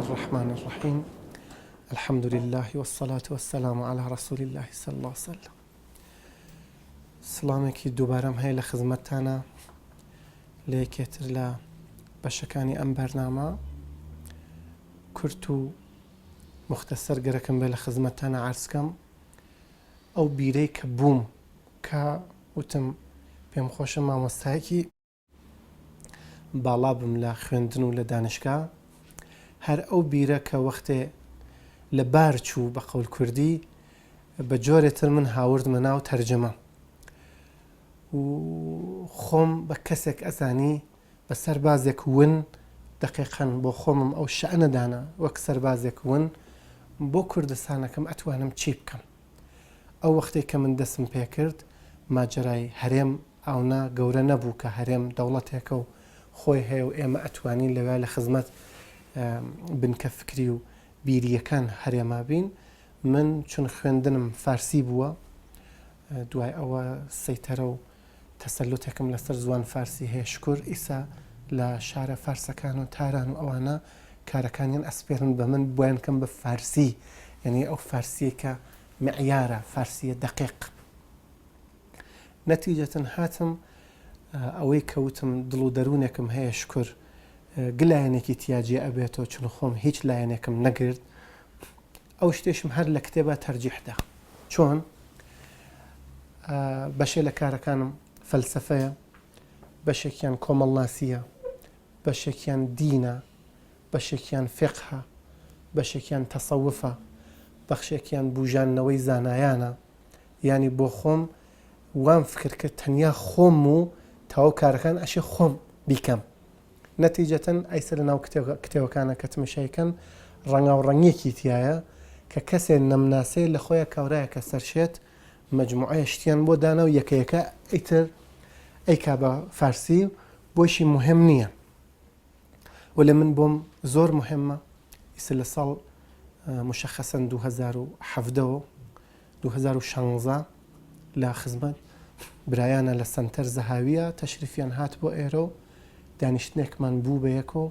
الرحمن الرحيم الحمد لله والصلاة والسلام على رسول الله صلى الله عليه وسلم. سلامێکی دووبارەم هەیە لە خزمەتتانە لە یەکێتر لە بەشەکانی ئەم بەرنامە کورت و مختصر گەرەکەم بێ لە خزمەتتانە عەرزکەم ئەو بیرەی کە بووم کە وتم پێم خۆشە مامۆستایەکی باڵا بم لە خوێندن و لە دانشگا هەر ئەو بیرە کە وەختێ لە بار چوو بە قەول کوردی بە جۆرێتر من هاوردمە ناو تەرجەمە و خۆم بە کەسێک ئەزانی بە سەربازێک ون دەقیقەن بۆ خۆمم ئەو شەئنەدانە وەک سەربازێک ون بۆ کوردستانەکەم ئەتوانم چی بکەم. ئەو وەختێک کە من دەستم پێ کرد ماجرای هەرێم ئەونا گەورە نەبوو کە هەرێم دەوڵەتێکە و خۆی هەیە و ئێمە ئەتوانین لەوێ لە خزمەت بنکە فکری و بیریەکان هەرێما بین. من چون خوێندنم فارسی بووە دوای ئەوە سەیتەرە و تەسەلوتێکم لەسەر زوان فارسی هەیە شکر ئیسا لە شارە فارسەکان و تاران و ئەوانە کارەکانیان ئەسپێرن بە من بۆیان کەم بە فارسی، یعنی ئەو فارسیە کە معیارە، فارسیە دەقیق. نەتیجەتەن هاتم ئەوەی کەوتم دڵ و دەروونێکم هەیە شکر گلایەنێکی تیاجێ ئەبێتەوە چون خۆم هیچ لایەنێکم نەگرت. ئەو شتێشم هەر لە کتێبە تەرجیحدا چۆن بەشێ لە کارەکانم فەلسەفەیە، بەشێکیان کۆمەڵناسیە، بەشێکیان دینە، بەشێکیان فقهە، بەشێکیان تەسەوفە، بەخشێکیان بوژاننەوەی زانایانە. یعنی بۆ خۆم وام فکر کرد تەنیا خۆم و تاو کارەکان ئەشێ خۆم بیکەم. نەتیجەتەن ئەیسە لە ناو کتێوەکانە کە تمشایکەن ڕەنگاوڕەنگیەکی تایە کە کەسێ نەمناسێ لە خۆیە کاورایە کە سەرشێت مەجموعە شتیان بۆ دانا و یەکەیەکە ئیتر ئەیکا بە فارسی بۆشی مهم نییە. و لە من بۆم زۆر مهمە ئیسە لە ساڵ مشەخەسەن 2016 لە خزمەت برایانە لە سەنتەر زەهاویە تەشریفیان هات بۆ ئێرە و دانیشتنێکمان بوو بە یەکۆ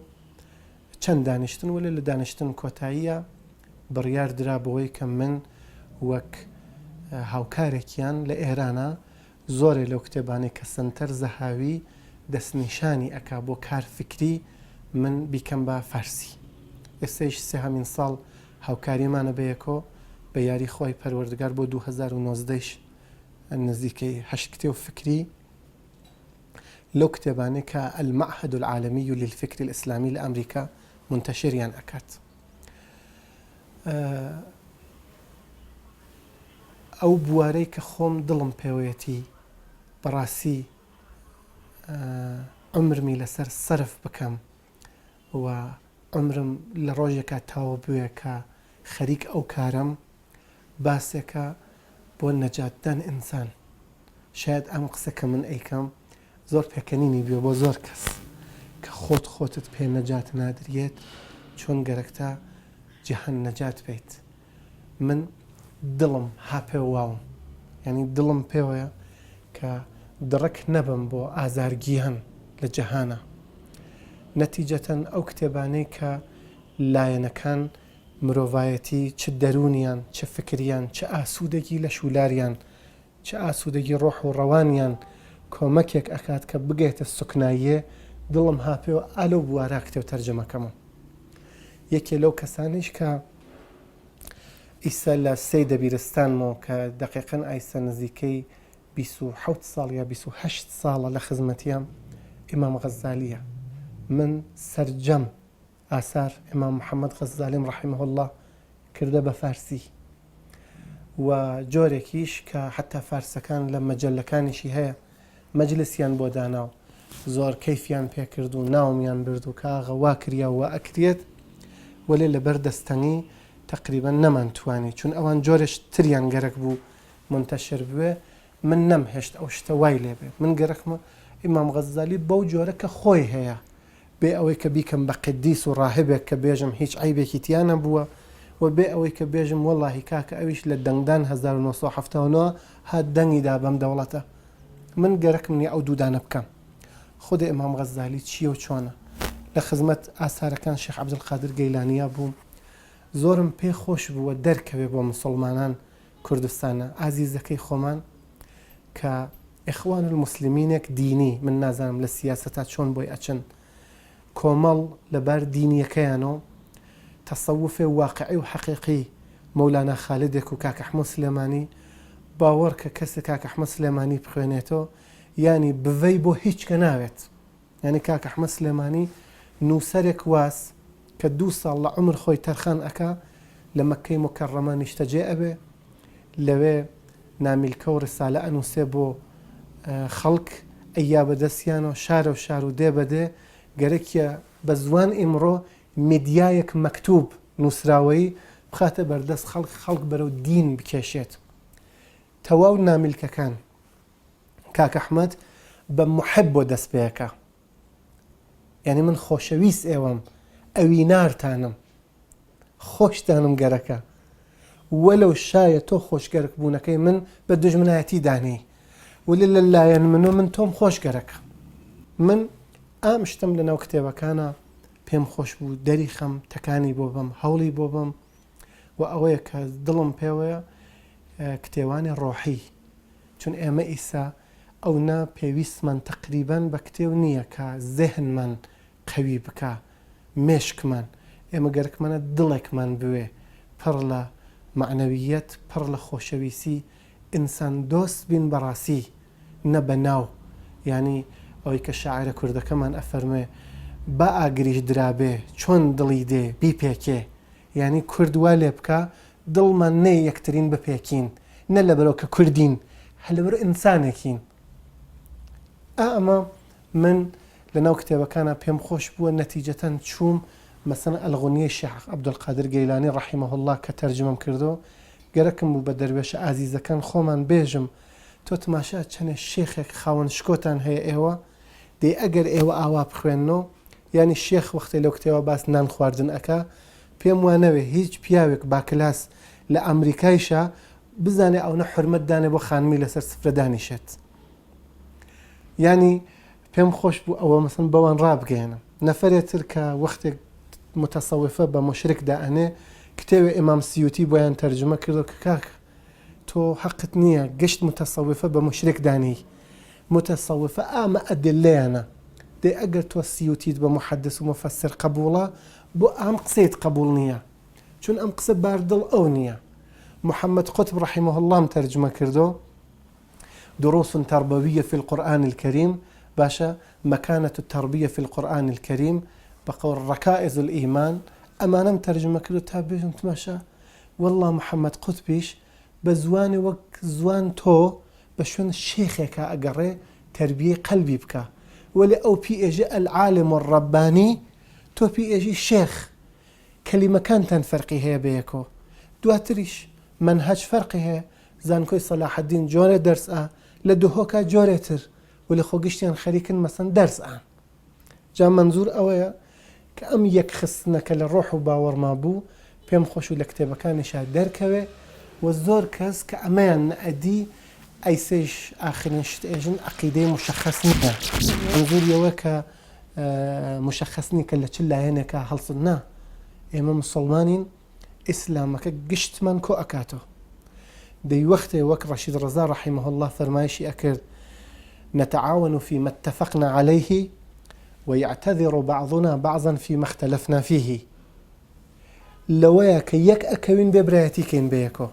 چەند دانیشتن ولی لە دانیشتن کۆتاییە بڕیار درا بەوەی کە من وەک هاوکارێکیان لە ئێرانە زۆرێ لەو کتێبانەی کە سەنتەر زەهاوی دەستنیشانی ئەکا بۆ کار فکری من بیکەم بە فارسی. ئێستەیش سێهەمین ساڵ هاوکاریمانە بە یەکۆ بە یاری خۆی پەروەردگار بۆ 2019ش نزیکەی 8 کتێب فکری لەو کتێبانەی کە المعهد العالمي للفكر الإسلامي لأمريكا منتشریان ئەکات. ئەو بوارەی کە خۆم دڵم پێوەیەتی بەڕاستی عمرمی لەسەر سەرف بکەم و عمرم لە ڕۆژێکە تاوە بوێ کە خەریک ئەو کارم باسێکە بۆ نەجاتدان ئینسان. شاید ئەم قسە کە من ئەیکەم زۆر پێکەنینی بێ بۆ زۆر کەس کە خۆتت پێ نەجات نادرێت چۆن گەرەکتە جیهان نەجات بێت. من دڵم هاپێ واوم، یعنی دڵم پێوەیە کە دڕک نەبم بۆ ئازارگیان لە جەهانە. نەتیجەتەن ئەو کتێبانەی کە لایەنەکان مرۆڤایەتی چ دەرونیان چ فکریان چ ئاسوودەگی لە شولاریان چ ئاسوودەگی ڕۆح و ڕەوانیان کۆمەکێک ئەکات کە بگێتە سوکناییە دڵم هاپێوە ئالۆ بوارە کتێب تەرجەمەکەمە. یەکێ لەو کەسانیش کە ئیسا لە سەی دەبیرستانمەوە کە دەقیقەن ئایسە نزیکەی 27 ساڵ یا 28 ساڵە لە خزمەتیام ئیمام غەزالیە. من سەرجەم ئاسار ئیمام محەممەد غەزالیم ڕەحیمەه الله کردە بە فارسی و جۆرێکیش کە حتا فارسەکان لە مەجەللەکانیشی هەیە مەجلسیان بۆ داناو زۆر کەیفیان پێکرد و ناومیان برد و کاغە وا کردیا و ئەکرێت وەلێ لەبەر دەستەنی تقریبا نەمانتوانی چون ئەوان جۆرێش تریان گەرەک بوو منتەشر بوێ. من نەمهێشت ئەو شتە وای لێ بێت. من گەرەکمە ئیمام غەزالی بەو جۆرە کە خۆی هەیە بێ ئەوەی کە بیکەم بە قدیس و ڕاهبێک کە بێژم هیچ عیبێکی تیانە بووە و بێ ئەوەی کە بێژم وەڵڵاهی کاکە ئەویش لە دەنگدان 1970 هات دەنگیدا بەم دەوڵەتە. من گەرەکم نیە ئەو دوودانە بکەم. خودی ئیمام غەزالی چییە و چۆنە لە خزمەت ئاسارەکان شێخ عەبدولقادر گەیلانیە بووم. زۆرم پێ خۆش بووە دەرکەوێ بۆ مسلمانان کوردستانە ئازیزەکەی خۆمان کە ئیخوان المسلمینێک دینی من نازانم لە سیاسەتا چۆن بۆی ئەچن کۆمەڵ لەبەر دینیەکەیانەوە تەسەووفێ واقعی و حەقیقی مەولانا خالدێک و کاک ئەحمەد سلێمانی باوەڕ کە کەسێک کاک ئەحمەد سلێمانی بخوێنێتەوە ینی بڤەی بۆ هیچ کە ناوێت. ینی کاک ئەحمەد سلێمانی نووسەرێک واس کە 2 ساڵ لە عمر خۆی تەرخان ئەکا لە مەککەی مکەڕەمە نیشتەجێ ئەبێ لەوێ نامیلکە و ڕسالە ئەنووسێ بۆ خەڵک ئەیا بەدەستیانەوە شارە و شار و دێ بەدێ گەرەکیە بە زوان ئیمڕۆ میدیایەک مەکتوب نووسراوەی بخاتە بەردەست خەڵک بەرەو دین بکێشێت. تەواو نامیلکەکان کاک ئەحمەد بە موحب بۆ دەست پێەکە. یعنی من خۆشەویست ئێوەم ئەوی نارتانم خۆشتانم گەرەکە وەلەو شایە تۆ خۆشگەرک بوونەکەی من بە دوژمنایەتی دانەی ولی لەلایەن منۆ من تۆم خۆشگەرەکە. من ئام شتم لەناو کتێبەکانە پێم خۆش بوو دەری خەم تەکانی بۆ بم هەوڵی بۆ بم و ئەوەیە کە دڵم پێوەیە کتێوانی ڕۆحی چون ئێمە ئیسا ئەو نا پێویستمان تقریبان بە کتێو نییە کە زێهنمان قەوی بکە مێشکمان ئێمە گەرکمانە دڵێکمان بوێ پڕ لە معنەویەت پڕ لە خۆشەویستی ئینسان دۆست بین بەڕاستی نە بەناو. ینی ئەوەی کە شاعرە کوردەکەمان ئەفەرمێ با ئاگریش درابێ چۆن دڵی دێ بیپێکێ ینی کوردوا لێ بکە دڵمان نەی یەکترین بپێکین نە لەبەرەوە کە کوردین هەلەبەرەوە ئینسانێکین. ئەمە من لەناو کتێبەکانە پێم خۆش بووە نەتیجەتەن چووم مەسەڵەن ئەلغونیەی شێخ عەبدولقادر گەیلانی ڕەحیمەه الله کە تەرجمەم کردو گەرەکم بوو بە دەروێشە ئازیزەکان خۆمان بێژم تۆ تماشا چەنێ شێخێک خاوەن شکۆتان هەیە ئێوە دێ ئەگەر ئێوە ئاوا بخوێننەوە ینی شێخ وەختەی لەو کتێوە باس نان خواردن ئەکا پێم وانەوێ هیچ پیاوێک باکلاس لە ئەمریکایشە بزانێ ئەو نە حورمەت دانێ بۆ خانمی لەسەر سفرە دانیشێت. ینی پێم خۆش بوو ئەوە مەسەڵەن بەوان ڕابگەێنم. نەفەرێتر کە وەختێک متەسەوفە بە مشرکدا ئەنێ کتێوێ ئیمام سیوتی بۆیان تەرجمە کردو کە کاک تۆ حەقت نییە گشت متەسەوفە بە مشرک دانی متەسەوفە ئامە ئەدلەیانە دێ ئەگەر تۆ سیوتیت بە محەدث و مفەسر قبوڵە بۆ ئەم قسەیت قبول نییە چون ئەم قسە باردڵ ئەو نییە. محەممەد قوتب ڕەحیمەه الله تەرجمە کردو دروس تربوية في القرآن الكريم باشا مكانة التربية في القرآن الكريم بقول ركائز الإيمان أمانم ترجمة كله تابعهم تماشى والله محمد قطبيش بزوان وك زوان تو بشون الشيخك أقري تربية قلبي بك ولا أو بي إجي العالم الرباني تو بي إجي الشيخ كلمة كانت فرقي هي بيكو دواتريش منهج فرقي هي زانكوي صلاح الدين جوري درس لدهوكا جوريتر ولی خۆگەشتیان خەریکن مەسەن دەرس ئان جا منزور ئەوەیە کە ئەم یەک خستنەکە لە ڕۆح و باوەڕما بوو پێم خۆش و لە کتێبەکانیشا دەرکەوێ و زۆر کەس کە ئەمەیان نەئەدی ئەیسەیش ئاخرین شت ئێژن عەقیدەی مشەخەس نییە منزوریەوە کە مشەخەس نییە کە لە چ لایەنێکە هەڵسن نا ئێمە مسڵمانین ئیسلامەکە گشتمان کۆ ئەکاتەوە. دەی وەختێ وەک ڕەشید ڕەزا ڕەحیمەه الله فەرمایشی ئەکرد نتعاون فيما اتفقنا عليه ويعتذر بعضنا بعضا فيما اختلفنا فيه. لويا كيك أكوين ببرايتي كين بيكو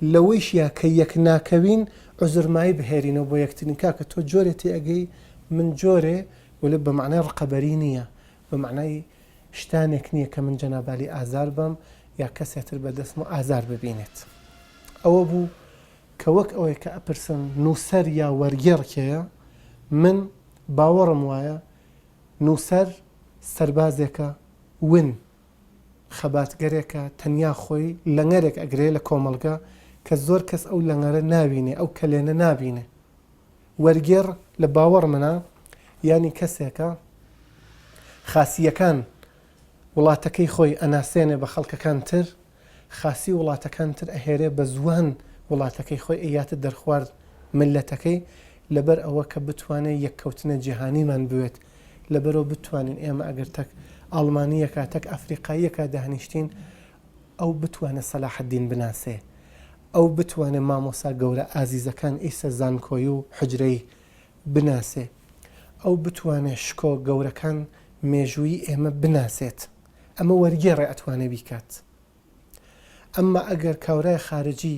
لويش يا كيك ناكوين عذر ماي بهيرين وبو يكتنين كاكا تو جوري تيأجي من جوري ولا بمعنى رقبرينية بمعنى شتانك نية كمن جنابالي آزار بم يا كسيتر بدسمو آزار ببينت أو أبو كوك أو كأبرسن نوسر يا ورجر كيا من باورم وايا نوسر سربازك وين خبات جريكا تنيا خوي لنجرك أجري لكوملجا كزور كس أو لنجر نابينه أو كلنا نابينه ورجر لباور منا يعني كسيكا خاصية كان والله تكي خوي أنا سنة بخلق كانتر خاصي والله تكانتر أهيري بزوان وڵاتەکەی خۆی ئەیاتە دەرخوارد ملەتەکەی لەبەر ئەوە کە بتوانێت یەککەوتنە جیهانیمان بوێت لەبەرەوە بتوانین ئێمە ئەگەر تەک ئەڵمانیەکە تەک ئەفریقاییەکە داهێنیشتین ئەو بتوانێت سەلاحەددین بناسێ، ئەو بتوانێت مامۆسا گەورە ئازیزەکان ئیسە زانکۆی و حجرەی بناسێ، ئەو بتوانێت شکۆ گەورەکان مێژووی ئێمە بناسێت. ئەمە وەرگێڕێ ئەتوانێ بیکات. ئەمما ئەگەر کاورای خارجی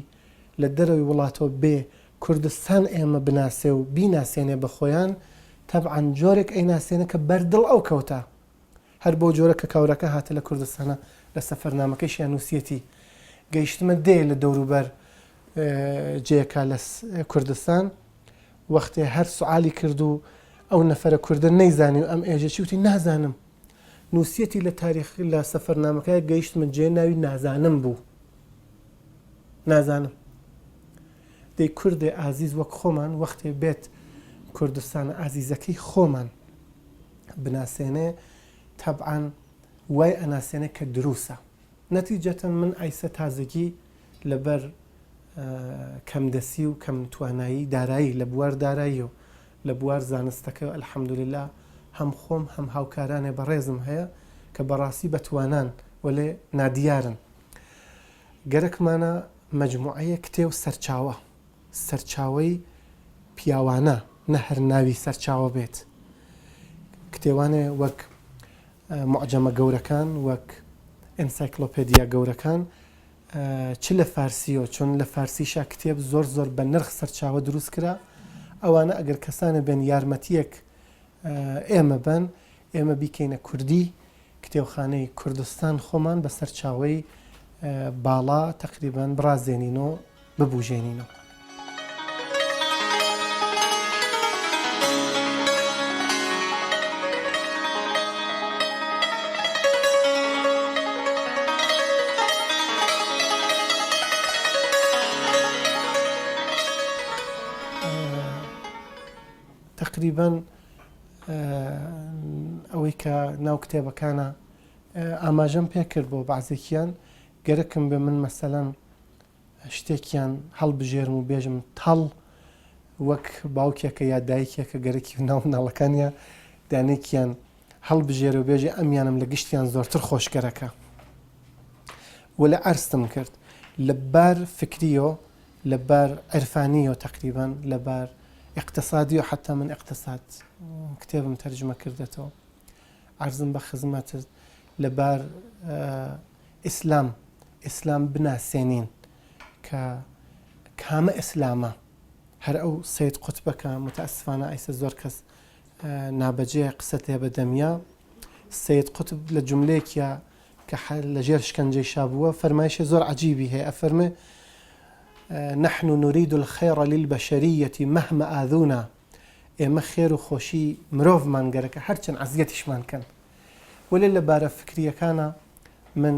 لە دەرەوەی وڵاتەوە بێ کوردستان ئێمە بناسێ و بیناسێنێ بە خۆیان، تەبعەن جۆرێک ئەیناسێنە کە بەردڵ ئەو کەوتە. هەر بۆ جۆرە کە کاورەکە هاتە لە کوردستانە لە سەفەرنامەکەیشیان نووسیەتی گەیشتمە دێ لە دەوروبەر جێیەکە لە کوردستان، وەختێ هەر سوعالی کرد و ئەو نەفەرە کوردە نەیزانی و ئەم ئێژەی وتی نازانم. نووسیەتی لە تاریخ لە سەفەرنامەکەی گەیشتمە جێ ناوی نازانم بوو. نازانم. دەی کوردێ ئازیز وەک خۆمان وەختێ بێت کوردستانە ئازیزەکەی خۆمان بناسێنێ، تەبعەن وای ئەناسێنێ کە دروسە. نەتیجەتەن من ئایسە تازگی لەبەر کەمدەسی و کەم توانایی دارایی لە بوار دارایی و لە بوار زانستەکە ئەلحەمدوللا هەم خۆم هەم هاوکارانێ بەڕێزم هەیە کە بەڕاستی بەتوانان وەلێ نادیارن. گەرەکمانە مەجموعەیە کتێو سەرچاوە، سەرچاوەی پیاوانە نە هەر ناوی سەرچاوە بێت. کتێوانێ وەک معجەمە گەورەکان، وەک ئەنسایکلۆپێدیا گەورەکان، چ لە فارسیەوە چۆن لە فارسیشا کتێب زۆر زۆر بە نرخ سەرچاوە دروست کرا. ئەوانە ئەگەر کەسانە بێن یارمەتیەک ئێمە بن، ئێمە بیکەینە کوردی کتێوخانەی کوردستان خۆمان بە سەرچاوەی باڵا تقریبان بڕازێنینەوە ببوژێنینەوە. تقریبا ئەوەی کە ناو کتێبەکانە ئاماژەم پێ کرد بۆ بەعزێکیان، گەرەکم بێ من مەسەلەن شتێکیان هەڵبژێرم و بێژم تەڵ وەک باوکێکە یا دایکێکە گەرەکی ناو مناڵەکانیە دانێکیان هەڵبژێرە و بێژێ ئەمیانم لە گشتیان زۆرتر خۆشگەرەکە. و لە عەرزم کرد لەبار فکریۆ، لەبار عرفانیۆ، تقریبا لەبار اقتصادی و حتى من اقتصاد کتێبم تەرجمە کردێتەوە. عەرزم بە خزمەتت لەبار ئیسلام بناسێنین کە کامە ئیسلامە. هەر ئەو سەید قوتبەکە متەئەسفانە ئایسە زۆر کەس نابەجێ قسەتێ بە دەمیا. سەید قوتب لە جوملەیەکیە کە لەژێر شکنجەی شابووە فەرمایشە زۆر عەجیبی هەیە، ئەفەرمێ نحن نريد الخير للبشرية مهما آذونا. ئێمە خێر و خۆشی مرۆڤمان گەرەکە هەرچەند عەزیەتیشمان کەن. وەلێ لەبارە فکریەکانە من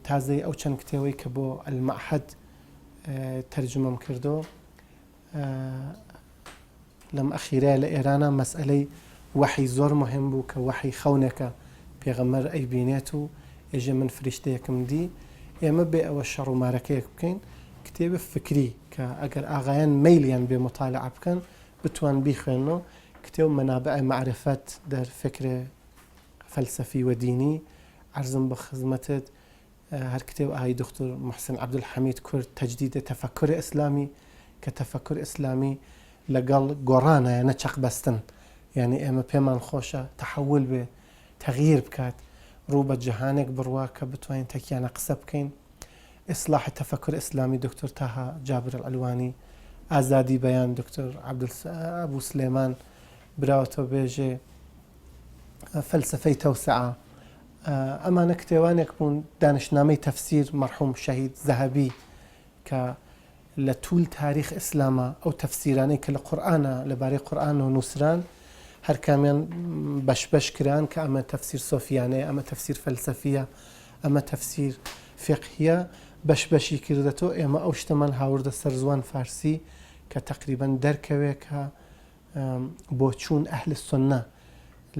تازەی ئەو چەند کتێوەی کە بۆ المەعهەد تەرجمەم کردو لەم ئەخیرەیە لە ئێرانە مەسئلەی وەحی زۆر مهم بوو کە وەحی خەونێکە پێغەمبەر ئەیبینێت و ئێژێ من فریشتەیەکم دی، ئێمە بێ ئەوە شەڕ و مارەکەیەک بکەین کتێبە فکری کە ئەگەر ئاغایان مەیلیان بێ مطالعە بکەن بتوان بیخوێنەوە. کتێب منابع معرفەت در فکر فەلسەفی و دینی. عەرزم بە خزمەتت هەر کتێب ئاهای دکتۆر محسن عەبدولحەمید کورد تەجدید تەفەکر ئیسلامی کە تەفەکر ئیسلامی لەگەڵ گۆڕانایە نە چەق بەستن، یعنی ئێمە پێمان خۆشە تەحەول بێ تەغییر بکات ڕوو بە جەهانێک بڕوا کە بتوانین تەکیانە قسە بکەین. إصلاح التفكر الإسلامي دكتور تاها جابر العلواني. ئازادی بەیان دکتۆر ئەبوو سلێمان براوەتەوە بێژێ فەلسەفەی تەوسعە. ئەمانە کتێوانێک بوون. دانشنامەی تەفسیر مەرحوم شەهید زەهەبی کە لە توول تاریخ ئیسلامە ئەو تەفسیرانەی کە لە قورئانە لەبارەی قورئانەوە نووسران هەر کامیان بەش کران کە ئەمە تەفسیر سۆفیانەیە، ئەمە تەفسیر فەلسەفیە، ئەمە تەفسیر فقهیە، بەشی کردێتەوە. ئێمە ئەو شتەمان هاوردە سەر زوان فارسی کە تقریبا دەرکەوێ کە بۆ چوون ئەهل سوننە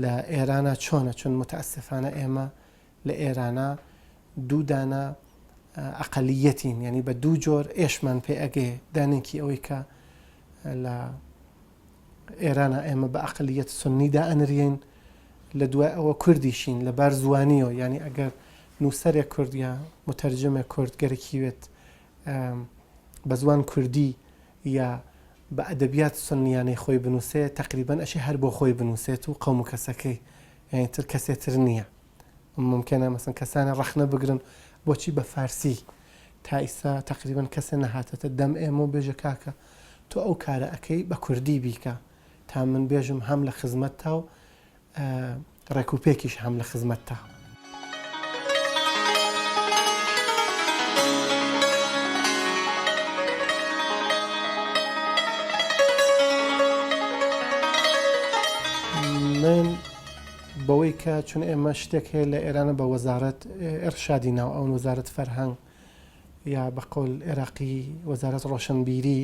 لە ئێرانە چۆنە، چون متەئەسفانە ئێمە لە ئێرانە دوو دانە ئەقەلیەتین، یعنی بە دوو جۆر ئێشمان پێ ئەگێ. دانێکی ئەوەی کە لە ئێرانە ئێمە بە ئەقەلیەت سوننیدا ئەنرێن لە دوای ئەوە کوردیشین لەبار زوانیەوە یعنی ئەگەر نووسەرێک کورد یا متەرجمێک کورد گەرەکیوێت بە زوان کوردی یا بە ئەدەبیات سنیانەی خۆی بنووسێت تقریبان ئەشی هەر بۆ خۆی بنووسێت و قەوم و کەسەکەی یعنی تر کەسێتر نییە ممکنە مەسن کەسانە ڕەخنە بگرن بۆچی بە فارسی تا ئیسا تقریبان کەسە نەهاتەتە دەم ئێمە و بێژە کاکە تۆ ئەو کارە ئەەکەی بە کوردی بیکە تا من بێژم هەم لە خزمەت تا و ڕێکوپێکیش هەم لە خزمەت تا. من بەوەی کە چون ئێمە شتێک هەیە لە ئێرانە بە وەزارەت ئێرشادی ناو ئەو وەزارەت فەرهەنگ یا بە قەول عێراقی وەزارەت ڕۆشنبیری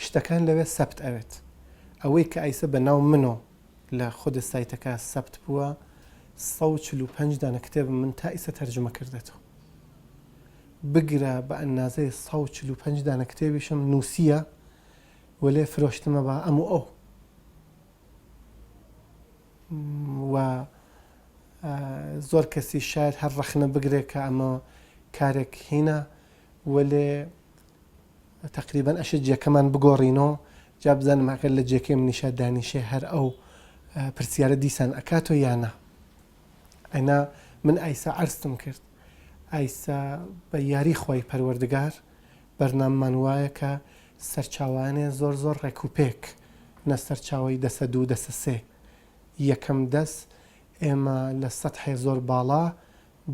شتەکان لەوێ سەبت ئەوێت ئەوەی کە ئایسە بە ناو منۆ لە خودە سایتەکە سەبت بووە 145 دانە کتێبم من تا ئیسە تەرجمە کردێتەوە بگرە بە ئەندازەی 145 دانە کتێبیشم نووسیە وەلێ فرۆشتمە بە ئەم و ئەو و زۆر کەسی شاید هەر ڕەخنە بگرێت کە ئەمە کارێک هینە وەلێ تقریبان ئەشە جێکەمان بگۆڕینەوە جا بزانم ئەگەر لە جێکەم نیشە دانیشێ هەر ئەو پرسیارە دیسان ئەکاتۆ یانە ئەینا من ئایسا عەرزتم کرد ئایسا بە یاری خۆی پەروەردگار بەرنامەمان وایە کە سەرچاوانێ زۆر زۆر ڕێکوپێک نە سەرچاوی دەسە دوو دەسە سێ یەکەم دەست ئێمە لە سەتحێ زۆر باڵا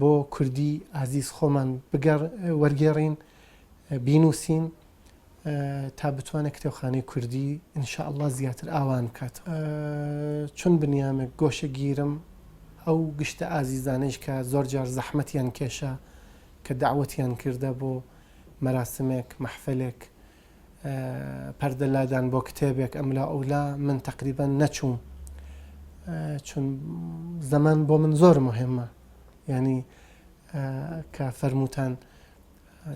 بۆ کوردی ئازیز خۆمان وەرگێڕین بینووسین تا بتوانێت کتێبخانەی کوردی ئینشاءالله زیاتر ئاوان بکات چون بنیامێک گۆشە گیرم ئەو گشتە ئازیزانەیش کە زۆر جار زەحمەتیان کێشە کە داوەتیان کردە بۆ مەراسمێک مەحفلێک پەردە لادان بۆ کتێبێک ئەملا ئەولا من تقریبا نەچووم چون زەمان بۆ من زۆر مهمە ینی کە فەرمووتان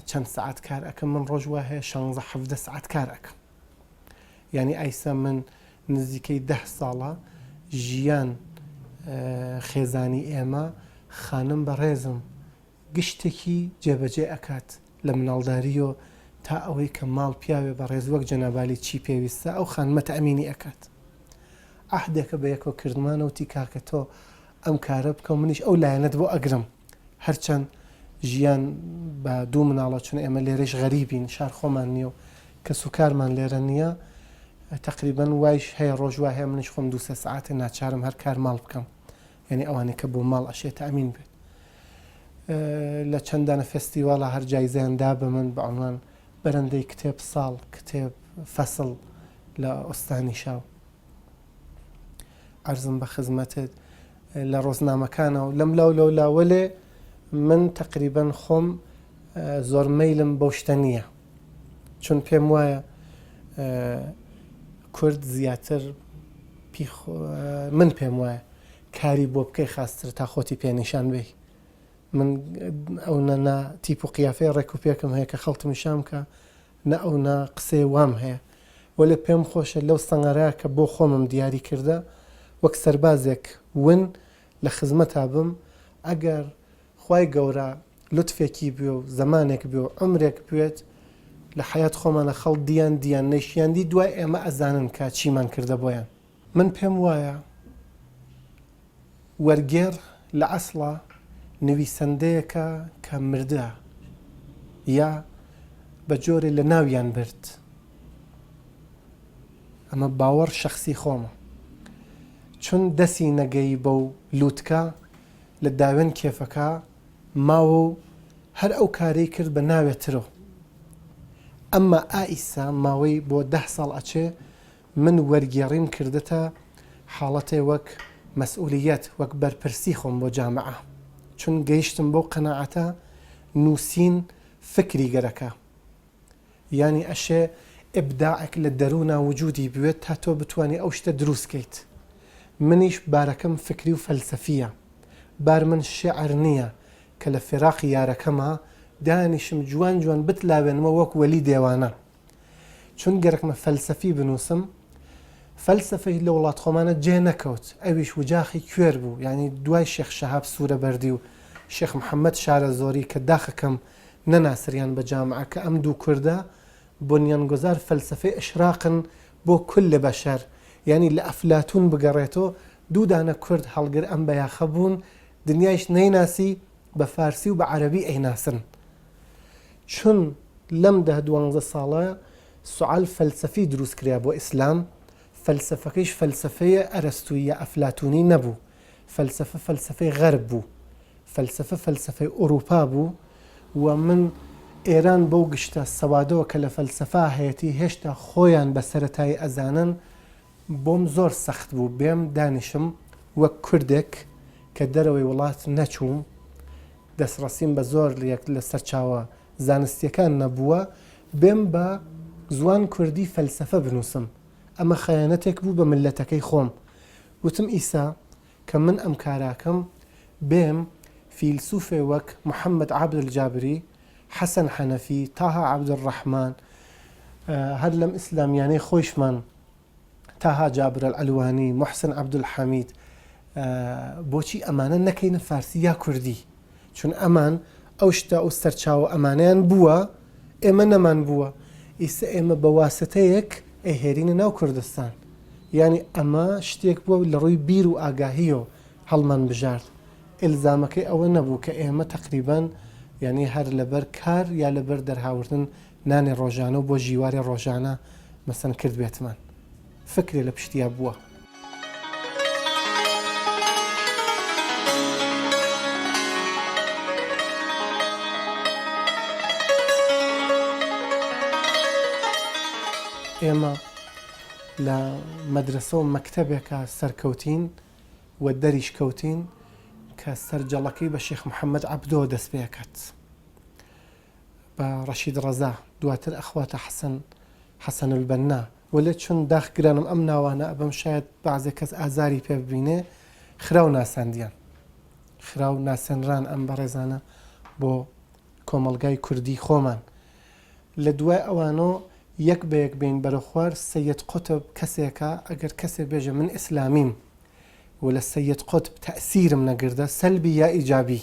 چەند سەعات کار ئەەکەم من ڕۆژ وە هەیە 16-17 سەعات کار ئەەکەم ینی ئایسا من نزیکەی 10 ساڵە ژیان خێزانی ئێمە خانم بەڕێزم گشتێکی جێبەجێ ئەکات لە مناڵداریۆ تا ئەوەی کە ماڵ پیاوێ بەڕێز وەک جەنابالی چی پێویستە ئەو خانمەتە ئەمینی ئەکات ئەحدێکە بە یەکۆ کردمانەوتی کاکە تۆ ئەم کارە بکە منیش ئەو لایەنەت بۆ ئەگرم هەرچەند ژیان بە دوو مناڵە چون ئێمە لێرەش غەریبین شار خۆمان نییە و کە سوکارمان لێرە نییە تقریبا وایش هەیە ڕۆژ وای هەیە منیش خۆم 2-3 ساعتە ناچارم هەر کار ماڵ بکەم یعنی ئەوانەی کە بۆ ماڵ ئەشێتە ئەمین بێت لە چەندانە فستیواڵە هەر جایزەیاندا بە من بە عنوان بەرەندەی کتێب ساڵ کتێب فەسڵ لە ئۆستانی شاو عەرزم بە خزمەتت لە ڕۆژنامەکانەوە لەم لەولەولەوەلێ من تقریبا خۆم زۆر مەیلم بەو شتە نییە چون پێم وایە کورد زیاتر من پێم وایە کاری بۆ بکەی خاستر تا خۆتی پێنیشان بێ من ئەو نە تیپ و قیافەی ڕێکوپێکم هەیە کە خەڵتمی شام کە نە ئەو نا قسەی وام هەیە وەلێ پێم خۆشە لەو سەنگەرەیە کە بۆ خۆمم دیاری کردە وەک سەربازێک ون لە خزمەتا بم ئەگەر خوای گەورە لوتفێکی بێ و زەمانێک بێ و عمرێک بێت لە حەیات خۆمانە خەڵ دیان نەیشیاندی دوای ئێمە ئەزانن کە چیمان کردە بۆیان من پێم وایە وەرگێڕ لە ئەسڵە نویسەندەیەکە کە مردە یا بە جۆرێ لە ناویان برد ئەمە باوەڕ شەخسی خۆمە چون دەسی نەگەی بەو لووتکە لە داوێن کێفەکە ماوە و هەر ئەو کارەی کرد بە ناوێترەوە ئەمما ئائیسا ماوەی بۆ 10 ساڵ ئەچێ من وەرگێڕیم کردەتە حاڵەتێ وەک مەسئولیەت وەک بەرپرسی خۆم بۆ جامعە چون گەیشتم بۆ قەناعەتە نووسین فکری گەرەکە یعنی ئەشێ ئبداعێک لە دەرونا وجودی بوێت تا تۆ بتوانێ ئەو شتە دروستکەیت منیش بارەکەم فکری و فەلسەفیە بار من شێعر نییە کە لە فێراقی یارەکەمە دانیشم جوان بتلاوێنمە وەک وەلی دێوانە چون گەرەکمە فەلسەفی بنووسم فەلسفەی لە وڵات خۆمانە جێ نەکەوت ئەویش وجاخی کوێر بوو یعنی دوای شێخ شەهاب سوورە بەردی و شێخ محەممەد شارە زۆری کە داخەکەم نەناسریان بە جامعە کە ئەم دوو کووردە بنیانگۆزار فەلسفەی ئەشراقن بۆ کل لە بەشەر یعنی لە ئەفلاتون بگەڕێتەوە دوودانە کورد هەڵگر ئەم بەیاخە بوون دنیایش نەیناسی بە فارسی و بە عەرەبی ئەیناسن چون لەم 10-12 ساڵە سوعال فەلسەفی دروست کریا بۆ ئیسلام فەلسفەکەیش فەلسفەیە ئەرەستویە ئەفلاتونی نەبوو فەلسفەی غەرب بوو فەلسفەی ئوروپا بوو و من ئێران بەو گشتە سەوادەوە کە لە فەلسفا هەیەی هێشتا خۆیان بە سەرەتایی ئەزانن بۆم زۆر سەخت بوو بێم دانیشم وەک کوردێک کە دەرەوەی وڵات نەچووم دەستڕەسیم بە زۆر لە سەرچاوە زانستیەکان نەبووە بێم بە زوان کوردی فەلسفە بنووسم ئەمە خەیانەتێک بوو بە ملەتەکەی خۆم وتم ئیسا کە من ئەم کاراکەم بێم فیلسوفێ وەک محەممەد عەبدولجابری حەسەن حەنەفی تاها عەبدوڕەحمان هەر لەم ئیسلامیانەی خۆیشمان تاها جابر العەلوانی محسن عەبدولحەمید بۆچی ئەمانە نەکەینە فارسی یا کوردی چون ئەمان ئەو شتا و سەرچاوە ئەمانیان بووە ئێمە نەمان بووە ئیسا ئێمە بە واسطەیەک ئەهێرینە ناو کوردستان یعنی ئەمە شتێک بووە لە ڕووی بیر و ئاگاهیەوە هەڵمان بژارد ئیلزامەکەی ئەوە نەبوو کە ئێمە تقریبان یعنی هەر لەبەر کار یا لەبەر دەرهاوردن نانی ڕۆژانە و بۆ ژیواری ڕۆژانە مەسەن کرد بێتمان فکرێ لە پشتیا بووە ئێمە لە مەدرسە و مەکتەبێکە سەرکەوتین و دەریش کەوتین کە سەرجەڵەکەی بە شێخ محەممەد عەبدۆ دەست پێکات بە ڕەشید ڕەزا دواتر ئەخواتە حەسەن البەنا وەلێ چون داخگرانم ئەم ناوانە ئەبەم شاید بەعزێک کەس ئازاری پێ ببینێ خراو ناساندیان خراو ناسێنران ئەم بەڕێزانە بۆ کۆمەڵگای کوردی خۆمان لە دوای ئەوانۆ یەک بە یەک بین بەرە خوار سەید قوتب کەسێکە ئەگەر کەسێ بێژە من ئیسلامیم و لە سەید قوتب تەئسیرم نەگردە سەلبی یا ئیجابی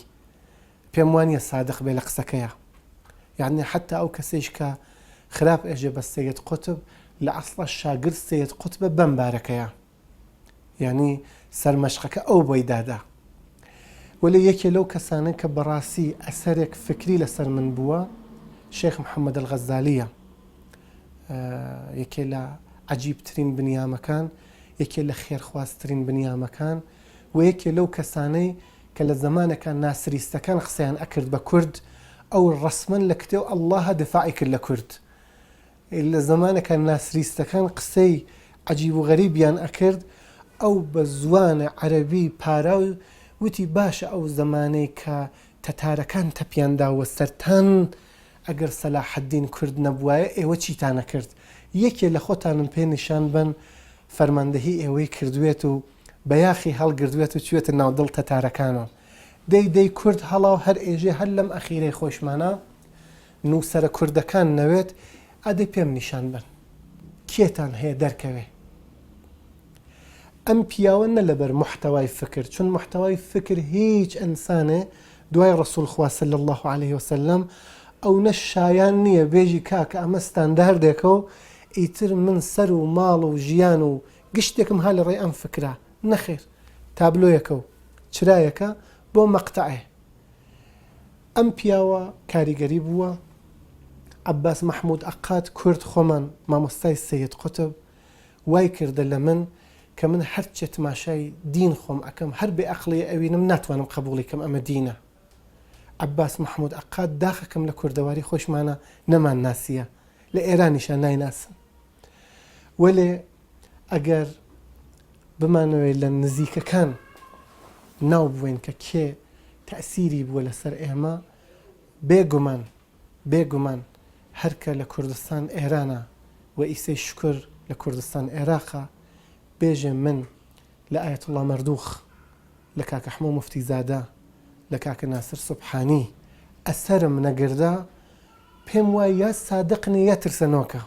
پێم وانیە سادق بێ لە قسەکەیە یعنی حتا ئەو کەسێش کە خراپ ئێژێ بە سەید قوتب لە ئەسڵە شاگرد سەید قوتبە بەم بارەکەیە یعنی سەرمەشقەکە ئەو بۆی دادا وەلێ یەکێ لەو کەسانە کە بەڕاستی ئەسەرێک فکری لەسەر من بووە شێخ محەممەد الغەزالیە یەکێ لە عەجیبترین بنیامەکان یەکێ لە خێرخواستترین بنیامەکان و یەکێ لەو کەسانەی کە لە زەمانەکان ناسریستەکان قسەیان ئەکرد بە کورد ئەو ڕەسمەن لە کتێو ئەڵڵاهە دفاعی کرد لە کورد لە زەمانەکان ناسریستەکان قسەی عەجیب و غەریبیان ئەکرد ئەو بە زوانە عەرەبی پاراو وتی باشە ئەو زەمانەی کە تەتارەکان تەپیانداوە سەرتان ئەگەر سەلاحەددین کورد نەبوایە ئێوە چیتانە کرد یەکێ لە خۆتانم پێ نیشان بن فەرماندەهی ئێوەی کردوێت و بەیاخی هەڵگردوێت و چوێتە ناودڵ تەتارەکانەوە دەی کورد هەڵاو هەر ئێژێ هەر لەم ئەخیرەی خۆشمانە نووسەرە کوردەکان نەوێت ئەدەی پێم نیشان بن کێتان هەیە دەرکەوێ ئەم پیاوە نە لەبەر محتەوای فکر چون محتەوای فکر هیچ ئەنسانێ دوای ڕەسوول خوا صلی الله علیه وسلم ئەو نە شایان نییە بێژی کاکە ئەمە ستانداردێکە و ئیتر من سەر و ماڵ و ژیان و گشتێکم ها لە ڕێی ئەم فکرە نەخێر تابلۆیەکە و چرایەکە بۆ مەقتەعێ ئەم پیاوە کاریگەری بووە عەباس مەحموود ئەقاد کورد خۆمان مامۆستای سەید قوتب وای کردە لە من کە من هەرچێ تماشای دین خۆم ئەکەم هەر بێ ئەقڵی ئەوینم ناتوانم قبوڵی کەم ئەمە دینە عەباس مەحموود ئەقاد داخەکەم لە کوردەواری خۆشمانە نەمان ناسیە لە ئێرانیشان نایناسن وەلێ ئەگەر بمانەوەی لە نزیکەکان ناو بووین کە کێ تەئسیری بووە لەسەر ئێمە بێگومان هەرکە لە کوردستان ئێرانە و ئیسەی شکر لە کوردستان عێراقە بێژێ من لە ئایەتوڵڵا مەردووخ لە کاکە حمۆ موفتیزادە لە کاکە ناسر سوبحانی ئەسەرم نەگردا پێم وایە یا سادقنی یا ترسەنۆکە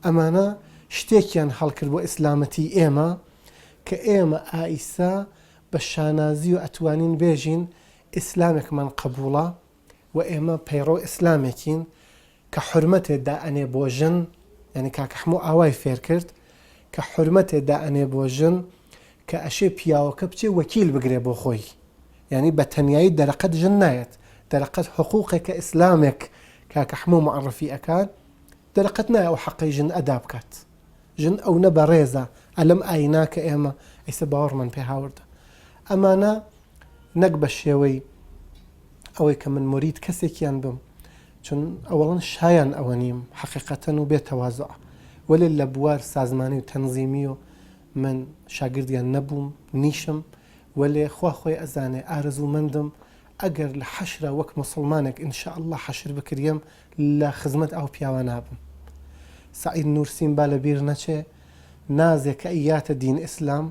ئەمانە شتێکیان هەڵکرد بۆ ئیسلامەتی ئێمە کە ئێمە ئائیسا بە شانازی و ئەتوانین بێژین ئیسلامێکمان قبوڵە و ئێمە پەیڕۆ ئیسلامێکین کە حورمەتێ دائەنێ بۆ ژن، یعنی کاکە هەموو ئاوای فێر کرد کە حورمەتێ دائەنێ بۆ ژن کە ئەشێ پیاوەکە بچێ وەکیل بگرێ بۆ خۆی، یعنی بە تەنیایی دەرەقەت ژن نایەت، دەرەقەت حقوقێکە ئیسلامێک کاکە هەموو معڕەفی ئەکات دەرەقەت نایە ئەو حەقەی ژن ئەدا بکات. ژن ئەو نە بەڕێزە ئەلەم ئاینا کە ئێمە ئەیسە باوەڕمان پێ هاوردە. ئەمانە نەک بە شێوەی ئەوەی کە من مورید کەسێکیان بم، چون ئەوەڵەن شایان ئەوە نیم حەقیقەتەن و بێتەوازوە، وەلێ لە بوار سازمانی و تەنزیمی و من شاگردیان نەبووم نیشم، وەلێ خوا خۆی ئەزانێ ئارزومەندم ئەگەر لە حەشرە وەک موسڵمانێک ئینشاءالله حەشر بکریم لە خزمەت ئەو پیاوە نابم. سعید نورسین با لەبیر نەچێ نازێک کە ئیاتە دین ئیسلام،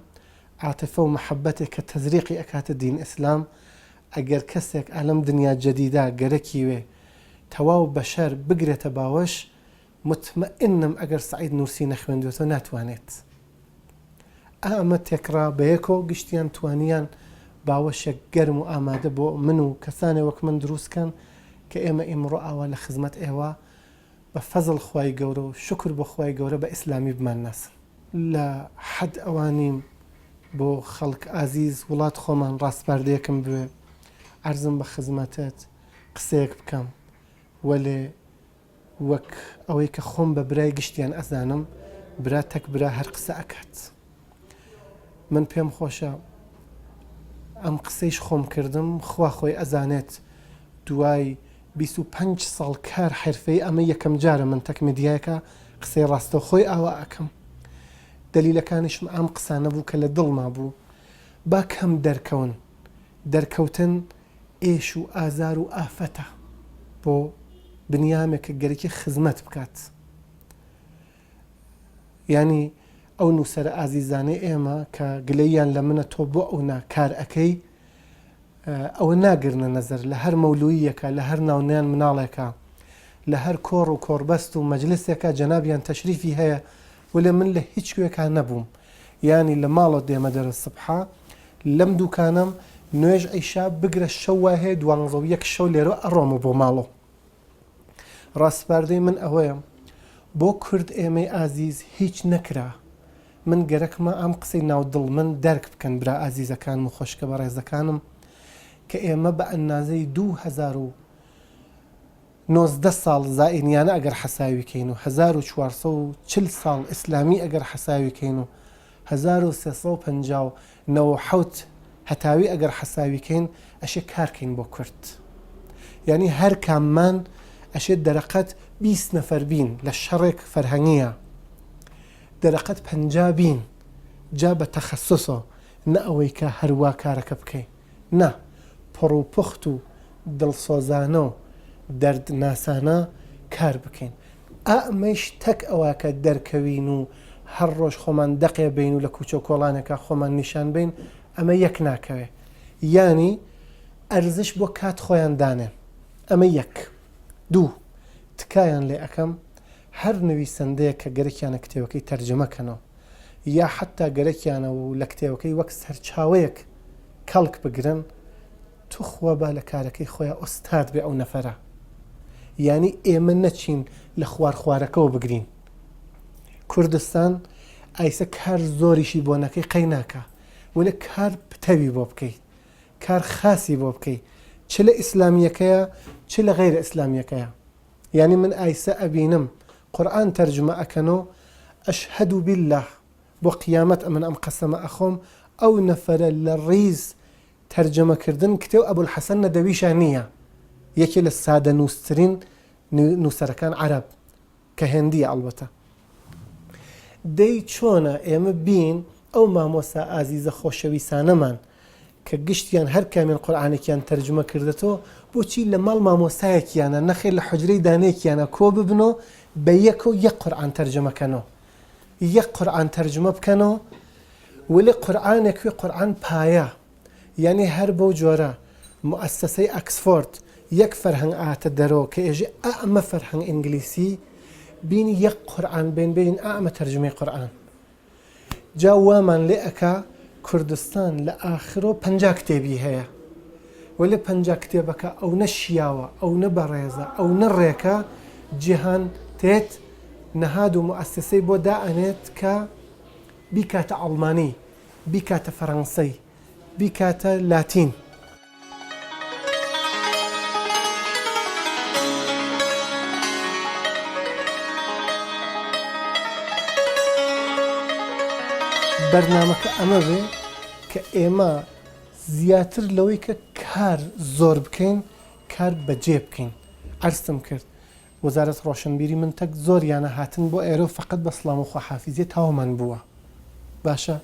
عاتفە و محەبەتێک کە تەزریقی ئەکاتە دین ئیسلام، ئەگەر کەسێک ئەلەم دنیا جەدیدا گەرەکی وێ تەواو بەشەر بگرێتە باوەش، مطمئنم ئەگەر سعید نورسی نەخوێندوێتەوە ناتوانێت. ئەمە تێکڕا بە یەکۆ گشتیان توانیان باوەشێک گەرم و ئامادە بۆ من و کەسانێ وەک من دروستکەن کە ئێمە ئیمڕۆ ئاوا لە خزمەت ئێوە بە فەزڵ خوای گەورە و شکر بۆ خوای گەورە بە ئیسلامی بمانناسن. لە حەد ئەوانیم بۆ خەڵک ئازیز وڵات خۆمان ڕاستپاردەیەکم بوێ عەرزم بە خزمەتت قسەیەک بکەم، وەلێ وەک ئەوەی کە خۆم بە برای گشتیان ئەزانم برا تەک برا هەر قسە ئەکات. من پێم خۆشە ئەم قسەیش خۆم کردم، خوا خۆی ئەزانێت دوای 25 ساڵ کار حرفەی ئەمە یەکەم جارە من تەکمیدیایەکە قسەی ڕاستەوخۆی ئاوا ئەکەم. دلیلەکانیشم ئەم قسانە بوو کە لە دڵما بوو با کەم دەرکەون. دەرکەوتن ئێش و ئازار و ئافەتە بۆ بنیامێکە گەرەکی خزمەت بکات. ینی ئەو نووسەرە ئازیزانەی ئێمە کە گلەییان لە منە تۆ بۆ ئەونا کار ئەەکەی، ئەوە ناگرنە نەزەر لە هەر مەولویەکە، لە هەر ناونیان مناڵێکە، لە هەر کۆڕ و کۆڕبەست و مەجلسێکە جەنابیان تەشریفی هەیە، وەلێ من لە هیچ کوێکە نەبووم. ینی لە ماڵەوە دێمە دەرە سبحا لەم دوکانم نوێژ ئەیشا بگرە شەو وای هەیە 12 شەو لێرە ئەڕۆمە بۆ ماڵەوە. ڕاستپاردەی من ئەوەیە بۆ کورد ئێمەی ئازیز هیچ نەکرا. من گەرەکمە ئەم قسەی ناودڵ من دەرک بکەن برا ئازیزەکانم و خۆشکە بە ڕێزەکانم کە ئێمە بە ئەندازەی 2019 ساڵ زائینیانە ئەگەر حەساوی کەین و 1440 ساڵ ئیسلامی ئەگەر حەساوی کەین و 1357 هەتاوی ئەگەر حەساوی کەین ئەشێ کارکەین بۆ کورد. یعنی هەر کاممان ئەشێت دەرەقەت 20 نەفەر بین لە شەڕێک فەرهەنگیە، دەرەقەت 50 بین جا بە تەخەسوسە، نە ئەوەی کە هەروە کارەکە بکەین، نە پڕ و پوخت و دڵسۆزانە و دەرد ناسانە کار بکەین. ئەمەش تەک ئەوە کە دەرکەوین و هەر ڕۆژ خۆمان دەقێ بین و لە کوچە کۆڵانێکە خۆمان نیشان بین، ئەمە یەک ناکەوێ. ینی ئەرزش بۆ کات خۆیان دانێن. ئەمە یەک. دوو، تکایان لێ ئەەکەم هەر نویسەندەیە کە گەرەکیانە کتێوەکەی تەرجەمەکەنەوە یا حتا گەرەکیانە و لە کتێوەکەی وەک سەرچاوەیەک کەڵک بگرن، توخوا با لە کارەکەی خۆیان ئۆستاد بێ ئەو نەفەرە. ینی ئێمە نەچین لە خوارخوارەکەەوە بگرین. کوردستان ئایسە کار زۆریشی بۆ نەکەی قەی ناکە، وەلێ کار پتەوی بۆ بکەیت، کار خاصی بۆ بکەیت، چ لە ئیسلامیەکەیە چ لە غەیرە ئیسلامیەکەیە. یعنی من ئایسە ئەبینم قورئان تەرجمە ئەکەنەوە ئەشهەدو بالله بۆ قیامەت ئەمن ئەم قەسەمە ئەخۆم ئەو نەفەرە لە ڕیز تەرجەمەکردن کتێو ئەبولحەسەن نەدەویشان نییە، یەکێ لە سادە نووسترین نووسەرەکان عەرەب کە هێندیە ئەڵبەتە. دەی چۆنە ئێمە بین ئەو مامۆسا ئازیزە خۆشەویستانەمان کە گشتیان هەر کامێن قورئانێکیان تەرجمە کردێتەوە بۆچی لە ماڵ مامۆسایەکیانە نەخێر لە حوجرەی دانەیەکیانە کۆ ببنەوە بە یەک و یەک قورئان تەرجمەکەنەوە، یەک قورئان تەرجمە بکەنەوە. وەلێ قورئانێک وێ قورئان پایە، یعنی هەر بەو جۆرە مؤسسەی ئەکسفۆرد یەک فەرهەنگ ئاتە دەرەوە کە ئێژێ ئەمە فەرهەنگ ئینگلیسی بینی یەک قورئان بێن بێن ئەمە تەرجمەی قورئان جا وامان لێ ئەکا کوردستان لە ئاخرۆ 50 کتێبی هەیە و لە 50 کتێبەکە ئەو نەشیاوە ئەو نەبەڕێزە ئەو نەڕێکە جیهان تێت نەهاد و موسسەی بۆ دائەنێت کە بیکاتە ئەڵمانی بیکاتە فەڕەنسەی بیکاتە لاتین بەرنامەکە ئەمە بێ کە ئێمە زیاتر لەوەی کە کار زۆر بکەین کار بەجێ بکەین عەرزم کرد وەزارەت ڕۆشنبیری منتەک زۆریانە هاتن بۆ ئێرە و فەقەت بە سڵام و خواحافیزیە تاوامان بووە باشە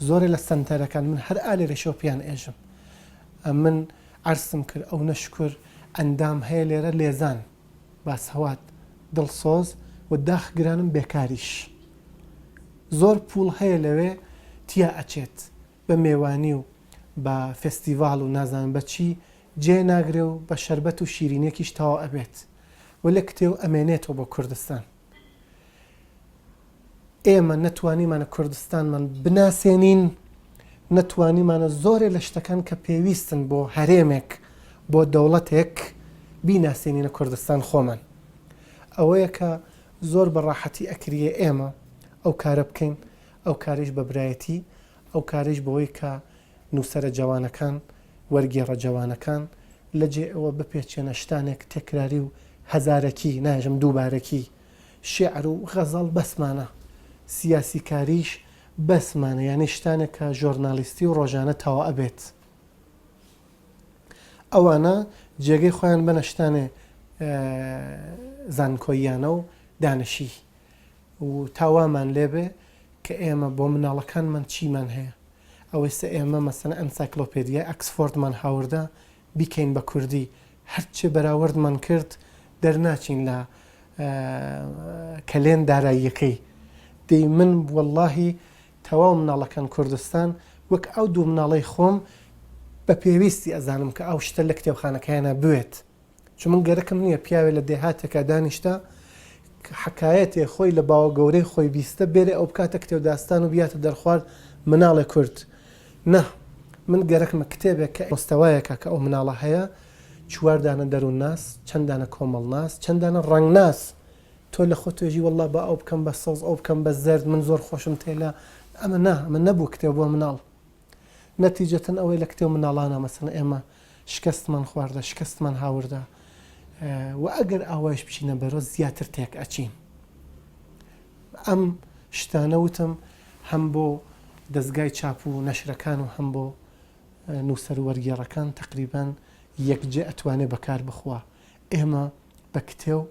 زۆرێ لە سەنتەرەکان من هەر ئالێرە شۆپیان ئێژم من عەرزم کرد ئەو نەشکر ئەندام هەیە لێرە لێزان باسەوات دڵسۆز و داخگرانم بێکاریش زۆر پوڵ هەیە لەوێ تیا ئەچێت بە میێوانی و بە فێستیڤاڵ و نازانم بەچی جێ ناگرێ و بە شەربەت و شیرینێکیش تەواو ئەبێت و لە کتێو ئەمێنێتەوە بۆ کوردستان ئێمە نەتوانیمانە کوردستانمان بناسێنین نەتوانیمانە زۆرێ لە شتەکان کە پێویستن بۆ هەرێمێک بۆ دەوڵەتێک بیناسێنینە کوردستان خۆمان ئەوەیە کە زۆر بەڕاحەتی ئەکریە ئێمە ئەو کارە بکەین ئەو کاریش بە برایەتی ئەو کاریش بەوەی کە نووسەرە جوانەکان وەرگێڕە جوانەکان لەجێ ئەوە بپێچێنە شتانێک تێکراری و هەزارەکی ناژم دووبارەکی شێعر و غەزەڵ بەسمانە سیاسی کاریش بەسمانە یعنی شتانێک کە ژۆرنالیستی و ڕۆژانە تەواو ئەبێت ئەوانە جێگەی خۆیان بەنە شتانێ زانکۆییانە و دانشی و تاوامان لێبێ کە ئێمە بۆ مناڵەکانمان چیمان هەیە ئەوەی سە ئێمە مەسەلەن ئەنسایکلۆپێدیای ئەکسفۆردمان هاوردە بیکەین بە کوردی هەرچی بەراوردمان کرد دەرناچین لە کەلێن داراییەکەی دەی من وەڵڵاهی تەواو مناڵەکان کوردستان وەک ئەو دوو مناڵەی خۆم بە پێویستی ئەزانم کە ئەو شتە لە کتێبخانەکەیانە بوێت چون من گەرەکم نییە پیاوێ لە دێهاتێکە دانیشتا حکایەتێ خۆی لە باوە گەورەی خۆی بیستە بێرێ ئەو بکاتە کتێب داستان و بیاتە دەرخوارد مناڵێ کورد نە من گەرەکمە کتێبێک کە مستەوایەکە کە ئەو مناڵە هەیە چواردانە دەروون ناس چەندانە کۆمەڵ ناس چەندانە ڕنگ ناس تۆ لە خۆ توێژی وەڵڵا بە ئەو بکەم بە سەوز ئەو بکەم بە زەرد من زۆر خۆشم تێلا ئەمە نا ئەمە نەبوو کتێب بۆ مناڵ نەتیجەتەن ئەوەی لە کتێب مناڵانە مەسەن ئێمە شکستمان خواردە شکستمان هاوردە و ئەگەر ئاوایش بچینە بەرۆ زیاتر تێک ئەچین ئەم شتانە وتم هەم بۆ دەستگای چاپ و نەشرەکان و هەم بۆ نووسەر وەرگێڕەکان تقریبان یەکجێ ئەتوانێ بەکار بخوا ئێمە بە کتێو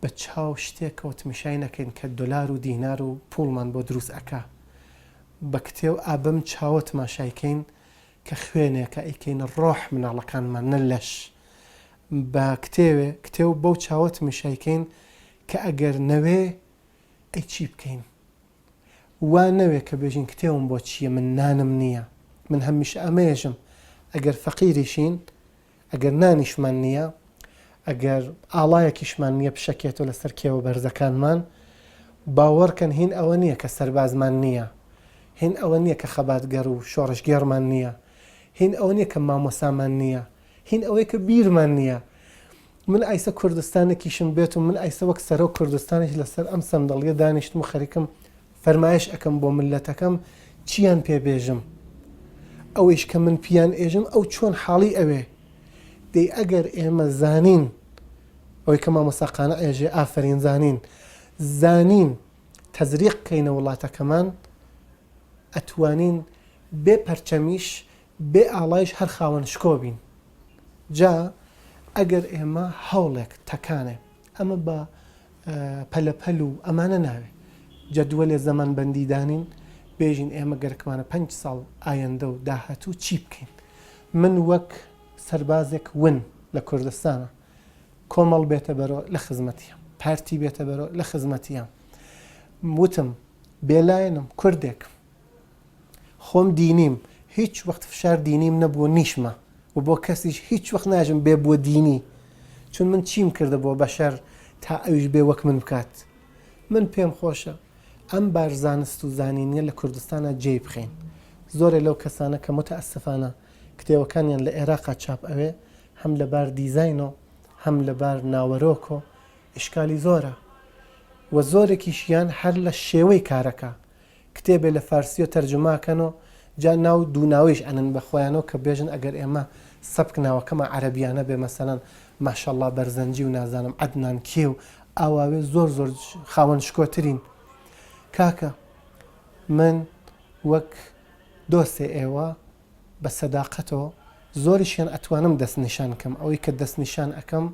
بە چاو شتێکەوە تمیشای نەکەین کە دۆلار و دینار و پوڵمان بۆ دروست ئەکا بە کتێو ئابم چاوە تماشایکەین کە خوێنێکە ئەیکەین ڕۆح مناڵەکانمان نە لەش بە کتێو بەو چاوە تمیشایکەین کە ئەگەر نەوێ ئەی چی بکەین وا نەوێ کە بێژین کتێوم بۆ چییە من نانم نییە من هەمیشە ئەمەیەژم ئەگەر فەقیریشین ئەگەر نانیشمان نییە ئەگەر ئاڵایەکیشمان نییە بشەکێتەوە لەسەر کێوە بەرزەکانمان باوەڕکەن هین ئەوە نییە کە سەربازمان نییە هین ئەوە نییە کە خەباتگەر و شۆڕشگێڕمان نییە هین ئەوە نییە کە مامۆسامان نییە هین ئەوەی کە بیرمان نییە من ئایسە کوردستانێکیشم بێت و من ئایسە وەک سەرۆ کوردستانێک لەسەر ئەم سەندەڵیە دانیشتم و خەریکم فەرمایش ئەەکەم بۆ ملەتەکەم چیان پێبێژم ئەوەیش کە من پیان ئێژم ئەو چۆن حاڵی ئەوێ دەی ئەگەر ئێمە زانین ئەوەی کە مامۆساقانە ئێژێ ئافرین زانین تەزریق بکەینە وڵاتەکەمان ئەتوانین بێ پەرچەمیش بێ ئاڵایش هەر خاوەن شکۆ بین جا ئەگەر ئێمە هەوڵێک تەکانێ ئەمە بە پەلەپەل و ئەمانە ناوێ جەدوەلێ زەمان بەندی دانین بێژین ئێمە گەرەکمانە 5 ساڵ ئایەندە و داهاتوو چی بکەین من وەک سەربازێک ون لە کوردستانە کۆمەڵ بێتە بەرۆ لە خزمەتیە پارتی بێتە بەرۆ لە خزمەتیە وتم بێلایەنم کوردێک خۆم دینیم هیچ وەخت فشار دینیم نەبووە نیشمە و بۆ کەسیش هیچ وەخت ناژم بێ بۆ دینی چون من چیم کردە بۆ بەشەر تا ئەویش بێ وەک من بکات من پێم خۆشە ئەم بارزانست و زانینیە لە کوردستانە جێ بخەین. زۆرێک لەو کەسانە کە متەئەسفانە کتێوەکانیان لە عێراقا چاپ ئەوێ هەم لەبار دیزاینۆ هەم لەبار ناوەرۆکۆ ئیشکالی زۆرە و زۆرێکیشیان هەر لە شێوەی کارەکە کتێبێ لە فارسی و تەرجماکەنەوە جا ناو دووناویش ئەنن بە خۆیانەوە کە بێژن ئەگەر ئێمە سەبک ناوەکەمە عەرەبیانە بێ مەسەڵەن ماشەڵڵا بەرزەنجی و نازانم عەدنان کێ و ئاواوێ زۆر خاوەن شکۆترین. کاکە من وەک دۆستێ ئێوە بە سەداقەتەوە زۆریشیان ئەتوانم دەستنیشان کەم ئەوەی کە دەستنیشان ئەەکەم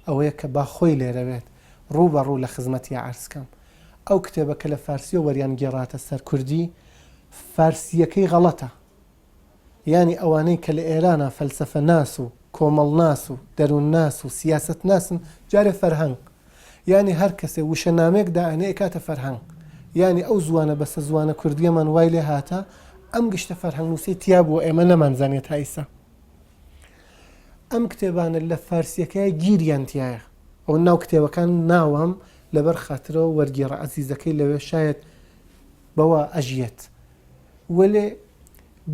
ئەوەیە کە با خۆی لێرەوێت ڕوو بە ڕوو لە خزمەتی عەرزکەم. ئەو کتێبەکە لە فارسی و وەریان گێڕاتە سەر کوردی فارسیەکەی غەڵەتە، یعنی ئەوانەی کە لە ئێرانە فەلسەفە ناس و کۆمەڵ ناس و دەروون ناس و سیاست ناسن جارێ فەرهەنگ، یعنی هەر کەسێ وشە نامێک دائنەیە کاتە فەرهەنگ، یعنی ئەو زوانە بەسە زوانە کوردیەمان وای لێ هاتە ئەم گشتە فەرهەنگ نووسی تیا بووە ئێمە نەمانزانێت هایسە. ئەم کتێبانە لە فارسیەکەی گیریان تایە ئەو ناو کتێبەکان ناوەم لەبەر خاترەوە وەرگێڕە عەزیزەکەی لەوێ شاید بەوە ئەژیێت. وەلێ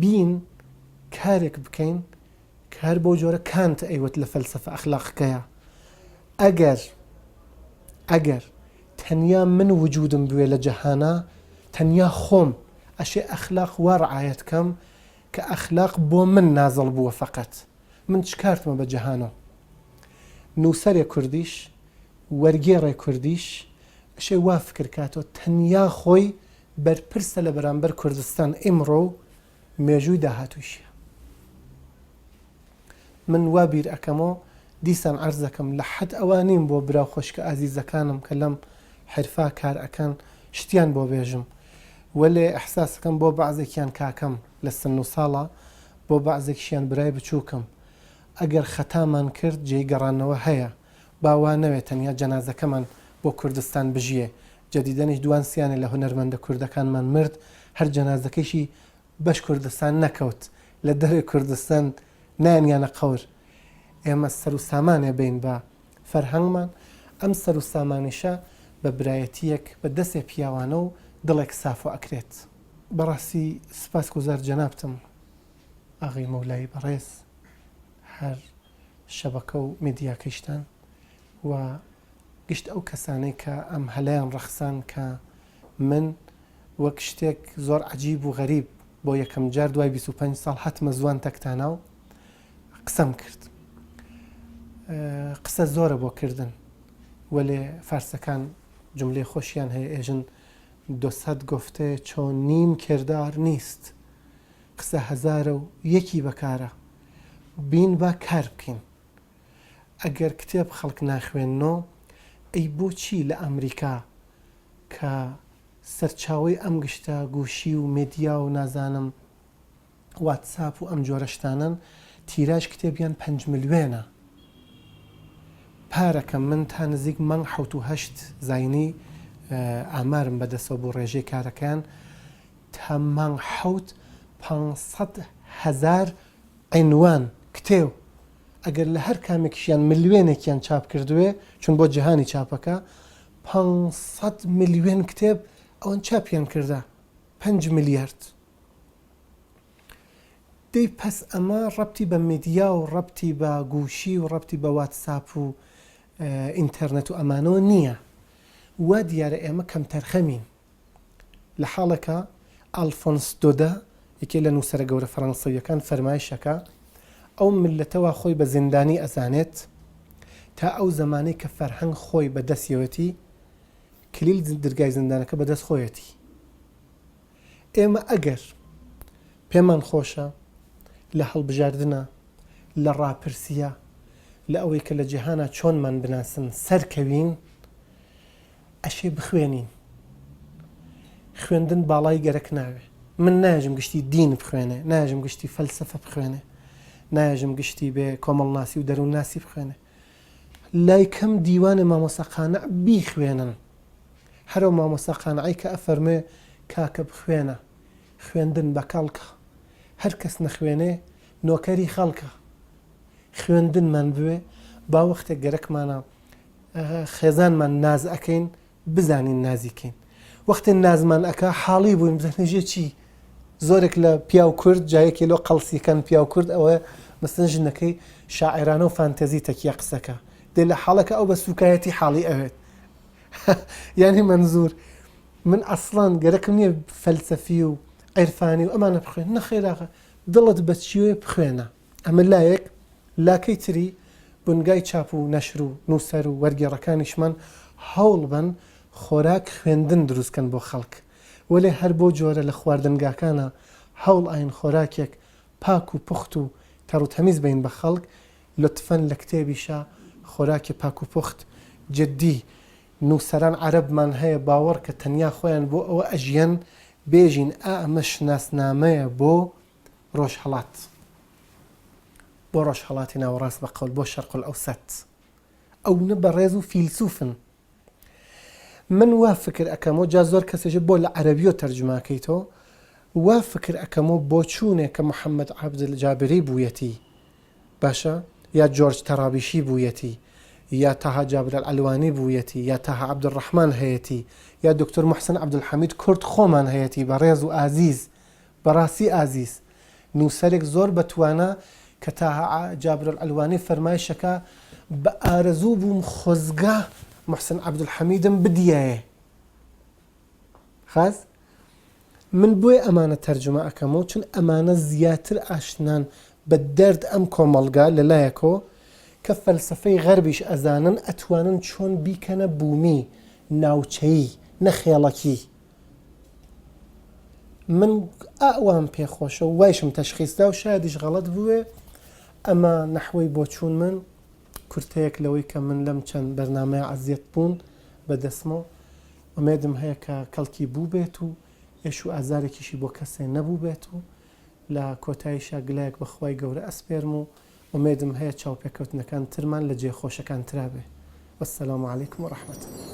بین کارێک بکەین کار بۆ جۆرە کانتە ئەیوەت لە فەلسەفە ئەخلاقەکەیە. ئەگەر تەنیا من وجودم بوێ لە جەهانە تەنیا خۆم ئەشێ ئەخلاق وا ڕعایەت کەم کە ئەخلاق بۆ من نازڵ بووە فەقەت من چ کارتمە بە جەهانەوە. نووسەرێ کوردیش وەرگێڕێ کوردیش ئەشێ وا فکر کاتەوە تەنیا خۆی بەرپرسە لە بەرامبەر کوردستان ئیمڕۆ و مێژووی داهاتوویشە. من وا بیر ئەەکەمەوە دیسان عەرزەکەم لە حەد ئەوانیم بۆ براو خۆشکە ئازیزەکانم کە لەم حرفا کار ئەکەن شتیان بۆ بێژم وەلێ ئەحساسەکەم بۆ بەعزێکیان کاکەم لە سن و ساڵە بۆ بەعزێکیشیان برای بچووکم ئەگەر خەتامان کرد جێیگەڕانەوە هەیە باوانەوێت تەنیا جەنازەکەمان بۆ کوردستان بژیە. جەدیدەنیش دوانسیانە لە هونەرمەندە کوردەکانمان مرد هەر جەنازەکەیشی بەش کوردستان نەکەوت لە دەرێ کوردستان نانیانە قەور. ئێمە سەر و سامانێ بین بە فەرهەنگمان ئەم سەر و سامانیشە بە برایەتیەک بە دەستێ پیاوانە و دڵێک ساف و ئەکرێت. بەڕاستی سپاس گوزار جەنابتم ئاغای مەولای بەڕێز هەر شەبەکە و میدیاکەیشتان و گشت ئەو کەسانەی کە ئەم هەلایان ڕەخسان کە من وەک شتێک زۆر عەجیب و غەریب بۆ یەکەم جار دوای 25 ساڵ هەتمە زوان تەکتانە و قسەم کرد. قسە زۆرە بۆ کردن وەلێ فارسەکان جملەی خۆشیان هەیە ئێژن 200 گفته چۆن نیم کردار نیست قسە هەزارە و یەکی بەکارە بین با کار بکەین. ئەگەر کتێب خەڵک ناخوێننەوە ئەی بۆچی لە ئەمریکا کە سەرچاوەی ئەم گشتە گوشی و مێدیا و نازانم واتساپ و ئەم جۆرەشتانن تیراژ کتێبیان 5 ملیۆنە پارەکەم من تا نزیک مانگ 7 زاینی ئامارم بەدەستەوە بۆ ڕێژەی کارەکەیان تا مانگ 500,000 عینوان کتێو ئەگەر لە هەر کامێکیشیان ملیۆنێکیان چاپ کردوێ چون بۆ جیهانی چاپەکە 500 ملیۆن کتێب ئەوەن چاپیان کردە 5 ملیارد. دەی پەس ئەمە ڕەبتی بە میدیا و ڕەبتی بە گوشی و ڕەبتی بە واتساپ و ئینتەرنێت و ئەمانەوە نییە. وا دیارە ئێمە کەم تەرخەمین لە حاڵەکە ئالفۆنس دۆدا یەکێ لە نووسەرە گەورە فەڕەنسەویەکان فەرمایشەکە ئەو ملەتەوە خۆی بە زیندانی ئەزانێت تا ئەو زمانەی کە فەرهەنگ خۆی بەدەستیەوەتی کلیل دەرگای زیندانەکە بەدەست خۆیەتی. ئێمە ئەگەر پێمان خۆشە لە هەڵبژاردنە لە ڕاپرسیە لە ئەوەی کە لە جیهانە چۆنمان بناسن سەرکەوین ئەشێ بخوێنین. خوێندن باڵای گەرەک ناوێ. من ناژم گشتی دین بخوێنێ ناژم گشتی فەلسەفە بخوێنێ ناژم گشتی بێ کۆمەڵناسی و دەروون ناسی بخوێنێ لای کەم دیوانە مامۆساقانە بیخوێنن. هەرو مامۆساقانەی کە ئەفەرمێ کاکە بخوێنە خوێندن بەکەڵکە هەر کەس نەخوێنێ نۆکەری خەڵکە. خوێندنمان بوێ با وەختێک گەرەکمانە خێزانمان ناز ئەەکەین بزانین نازیکەین وەختێ نازمان ئەکا حاڵی بووین بزانێژێ چی زۆرێک لە پیا و کورد جایەکی لۆ قەڵسیەکان پیا و کورد ئەوە مەسەن ژنەکەی شاعرانە و فانتەزی تەکیە قسەکە دێ لە حاڵەکە ئەو بە سوکایەتی حاڵی ئەوێت یعنی منزور من ئەسڵان گەرەکم نییە فەلسەفی و عیرفانی و ئەمانە بخوێن نەخێراغە دڵت بە چیوێ بخوێنە ئەمە لایەک لاکەی تری بنگای چاپ و نەشر و نووسەر و وەرگێڕەکانیشمان هەوڵ بن خۆراک خوێندن دروستکەن بۆ خەڵک وەلێ هەر بۆ جۆرە لە خواردنگاکانە هەوڵ ئاین خۆراکێک پاک و پوخت و تەڕ و تەمیز بین بە خەڵک لطفەن لە کتێبیشە خۆراکی پاک و پوخت جددی نووسەران عەرەبمان هەیە باوەڕ کە تەنیا خۆیان بۆ ئەوە ئەژیان بێژین ئەمە شناسنامەیە بۆ ڕۆژهەڵات بۆ ڕۆژهەڵاتی ناوەڕاست بە قەول بۆ شەرق الئەوسەت ئەو نە بەڕێز و فیلسوفن من وا فکر ئەەکەمەوە جا زۆر کەسێژە بۆ لە عەرەبیۆ تەرجماکەیتەوە وا فکر ئەەکەمەوە بۆ چوونێک کە محەممەد عەبدولجابری بوویەتی باشە یا جۆرج تەڕابیشی بوویەتی یا تاها جابر العلوانی بوویەتی یا تاها عەبدولڕەحمان هەیەتی یا دکتۆر محسن عەبدولحەمید کورد خۆمان هەیەتی بەڕێز و ئازیز بەڕاستی ئازیز نووسەرێک زۆر بەتوانە کە تاها جابر العلوانی فەرمایشەکە بە ئارەزوو بووم خۆزگا محسن عەبدولحەمیدم بدیایە خاز من بۆی ئەمانە تەرجمە ئەەکەمەوە چون ئەمانە زیاتر ئاشنان بە دەرد ئەم کۆمەڵگا لەلایەکۆ کە فەلسفەی غەربیش ئەزانن ئەتوانن چۆن بیکەنە بوومی ناوچەیی نەخێڵەکی من ئەوان پێخۆشە و وایشم تەشخیصدا و شایدیش غەڵەت بووێ ئەمە نەحوەی بۆ چوون من کورتەیەک لەوەی کە من لەم چەند بەرنامەیە عەزیەت بوون بەدەستمەوە ئومێدم هەیە کە کەڵکی بوو بێت و ئێش و ئازارێکیشی بۆ کەسێ نەبوو بێت و لە کۆتاییشە گلایەک بەخوای گەورە ئەسپێرم و ئومێدم هەیە چاوپێکەوتنەکان ترمان لە جێخۆشەکان ترابێ وەسەلام عەلەیکم وەڕەحمەتوڵڵاه